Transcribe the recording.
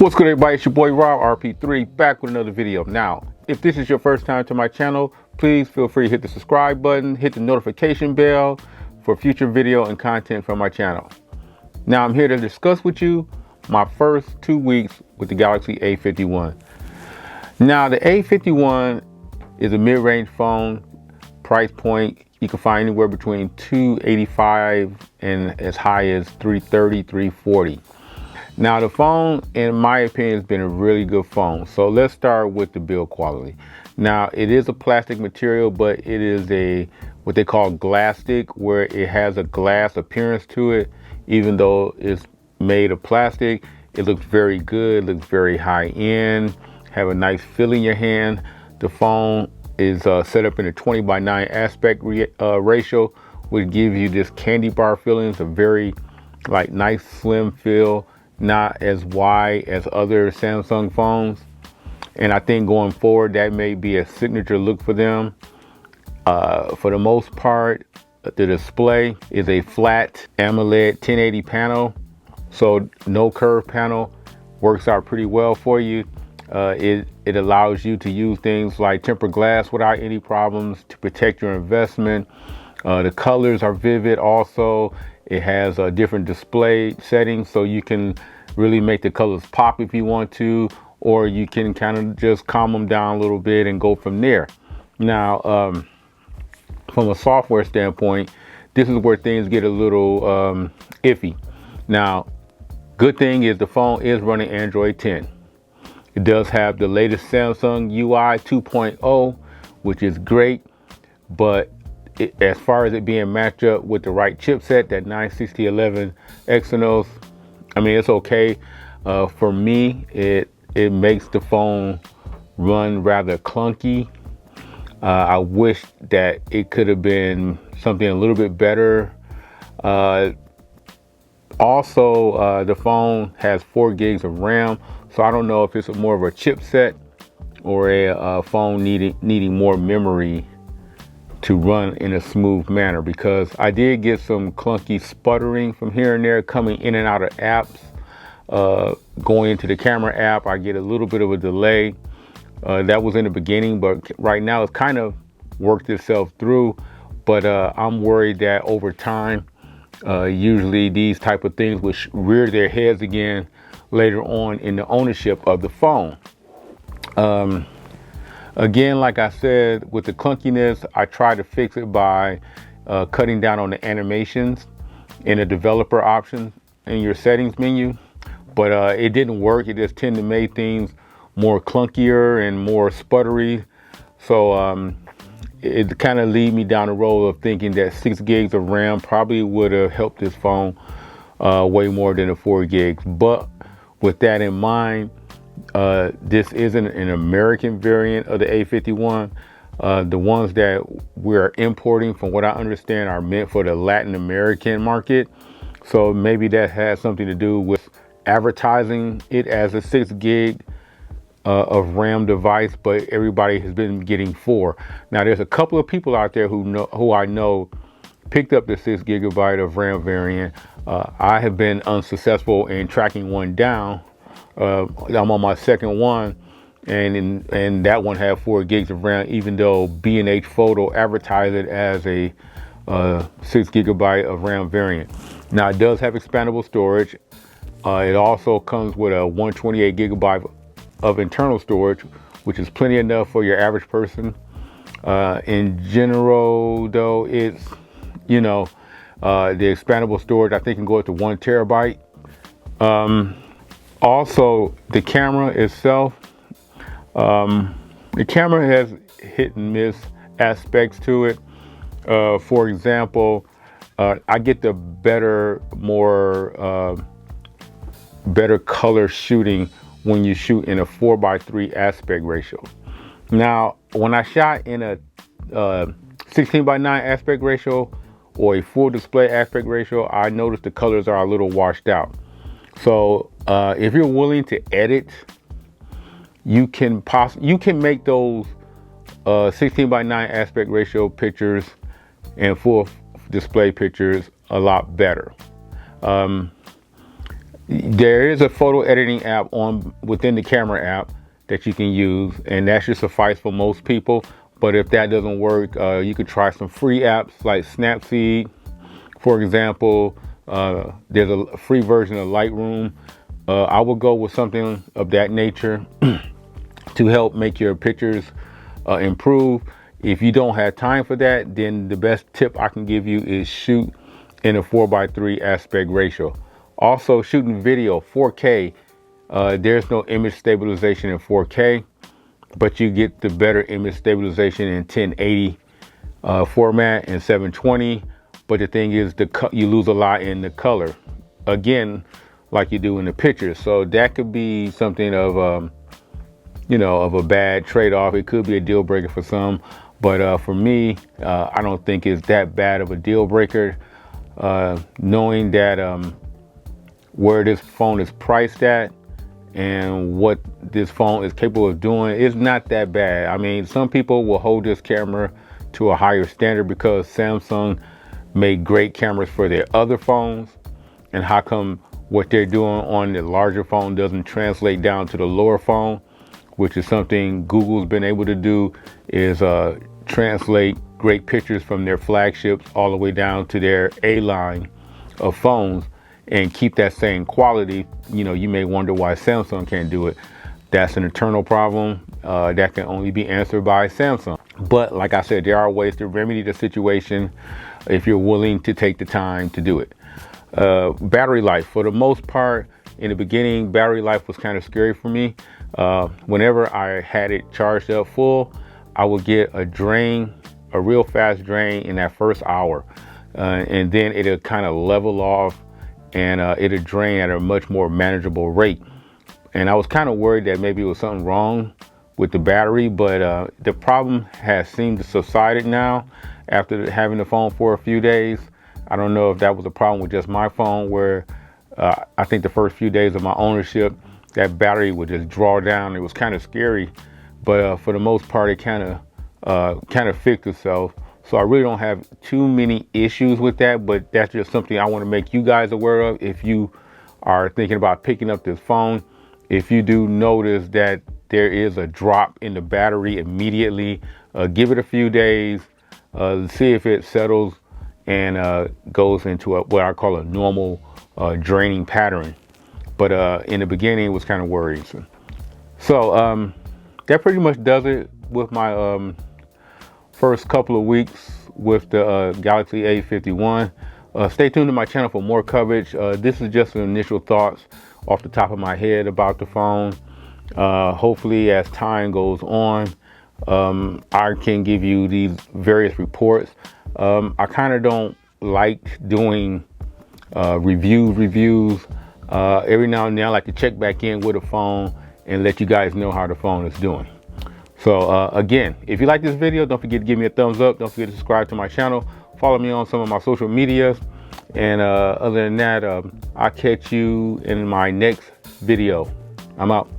What's good, everybody? It's your boy Rob RP3 back with another video. Now, if this is your first time to my channel, please feel free to hit the subscribe button, hit the notification bell for future video and content from my channel. Now, I'm here to discuss with you my first 2 weeks with the Galaxy A51. Now, the A51 is a mid-range phone. Price point, you can find anywhere between $285 and as high as $330, $340. Now, the phone, in my opinion, has been a really good phone. So let's start with the build quality. Now, it is a plastic material, but it is what they call glastic, where it has a glass appearance to it. Even though it's made of plastic, it looks very good, looks very high end, have a nice feel in your hand. The phone is set up in a 20:9 aspect ratio, which gives you this candy bar feeling. It's a very nice slim feel, not as wide as other Samsung phones. And I think going forward, that may be a signature look for them. For the most part, the display is a flat AMOLED 1080 panel, so no curved panel. Works out pretty well for you. It allows you to use things like tempered glass without any problems to protect your investment. The colors are vivid also. It has different display settings, so you can really make the colors pop if you want to, or you can kind of just calm them down a little bit and go from there. Now, from a software standpoint, this is where things get a little iffy. Now, good thing is the phone is running Android 10. It does have the latest Samsung UI 2.0, which is great, but as far as it being matched up with the right chipset, that 96011 Exynos, I mean, it's okay. For me, it makes the phone run rather clunky. I wish that it could have been something a little bit better. Also, the phone has 4 gigs of RAM, so I don't know if it's more of a chipset or a phone needing more memory to run in a smooth manner, because I did get some clunky sputtering from here and there coming in and out of apps. Going into the camera app, I get a little bit of a delay. That was in the beginning, but right now it's kind of worked itself through. But I'm worried that over time, usually these type of things will rear their heads again later on in the ownership of the phone. Again, like I said, with the clunkiness, I try to fix it by cutting down on the animations in the developer option in your settings menu. But it didn't work. It just tended to make things more clunkier and more sputtery. So it kind of lead me down the road of thinking that 6 gigs of RAM probably would have helped this phone way more than the 4 gigs. But with that in mind, this isn't an American variant of the A51. The ones that we're importing, from what I understand, are meant for the Latin American market. So maybe that has something to do with advertising it as a 6 gig of RAM device, but everybody has been getting 4. Now, there's a couple of people out there who I know picked up the 6 gigabyte of RAM variant. I have been unsuccessful in tracking one down. I'm on my second one, and that one had 4 gigs of RAM, even though B&H Photo advertised it as a 6 gigabyte of RAM variant. Now, it does have expandable storage. It also comes with a 128 gigabyte of internal storage, which is plenty enough for your average person. In general, though, it's, the expandable storage, I think, can go up to 1 terabyte. Also, the camera itself, the camera has hit and miss aspects to it. For example, I get the better color shooting when you shoot in a 4:3 aspect ratio. Now, when I shot in a 16:9 aspect ratio or a full display aspect ratio, I noticed the colors are a little washed out. So if you're willing to edit, you can make those 16:9 aspect ratio pictures and full display pictures a lot better. There is a photo editing app within the camera app that you can use, and that should suffice for most people. But if that doesn't work, you could try some free apps like Snapseed. For example, there's a free version of Lightroom. I will go with something of that nature to help make your pictures improve. If you don't have time for that, then the best tip I can give you is shoot in a 4:3 aspect ratio. Also, shooting video 4K, there's no image stabilization in 4K, but you get the better image stabilization in 1080 format and 720. But the thing is, you lose a lot in the color, again, like you do in the pictures. So that could be something of, of a bad trade-off. It could be a deal breaker for some, but for me, I don't think it's that bad of a deal breaker. Knowing that where this phone is priced at and what this phone is capable of doing is not that bad. I mean, some people will hold this camera to a higher standard because Samsung made great cameras for their other phones, and how come what they're doing on the larger phone doesn't translate down to the lower phone, which is something Google's been able to do, is translate great pictures from their flagships all the way down to their A line of phones and keep that same quality. You may wonder why Samsung can't do it. That's an internal problem that can only be answered by Samsung. But like I said, there are ways to remedy the situation if you're willing to take the time to do it. Battery life, for the most part, in the beginning, battery life was kind of scary for me. Whenever I had it charged up full, I would get a real fast drain in that first hour, and then it'll kind of level off, and it'll drain at a much more manageable rate. And I was kind of worried that maybe it was something wrong with the battery, but the problem has seemed to subsided now after having the phone for a few days. I don't know if that was a problem with just my phone, where I think the first few days of my ownership, that battery would just draw down. It was kind of scary, but for the most part, it kind of fixed itself. So I really don't have too many issues with that, but that's just something I want to make you guys aware of. If you are thinking about picking up this phone, if you do notice that there is a drop in the battery immediately, give it a few days, see if it settles and goes into what I call a normal draining pattern. But in the beginning, it was kind of worrisome. So that pretty much does it with my first couple of weeks with the Galaxy A51. Stay tuned to my channel for more coverage. This is just some initial thoughts off the top of my head about the phone. Hopefully, as time goes on, I can give you these various reports. I kind of don't like doing reviews. Every now and then I like to check back in with a phone and let you guys know how the phone is doing. So again, if you like this video, don't forget to give me a thumbs up. Don't forget to subscribe to my channel. Follow me on some of my social medias. And other than that, I'll catch you in my next video. I'm out.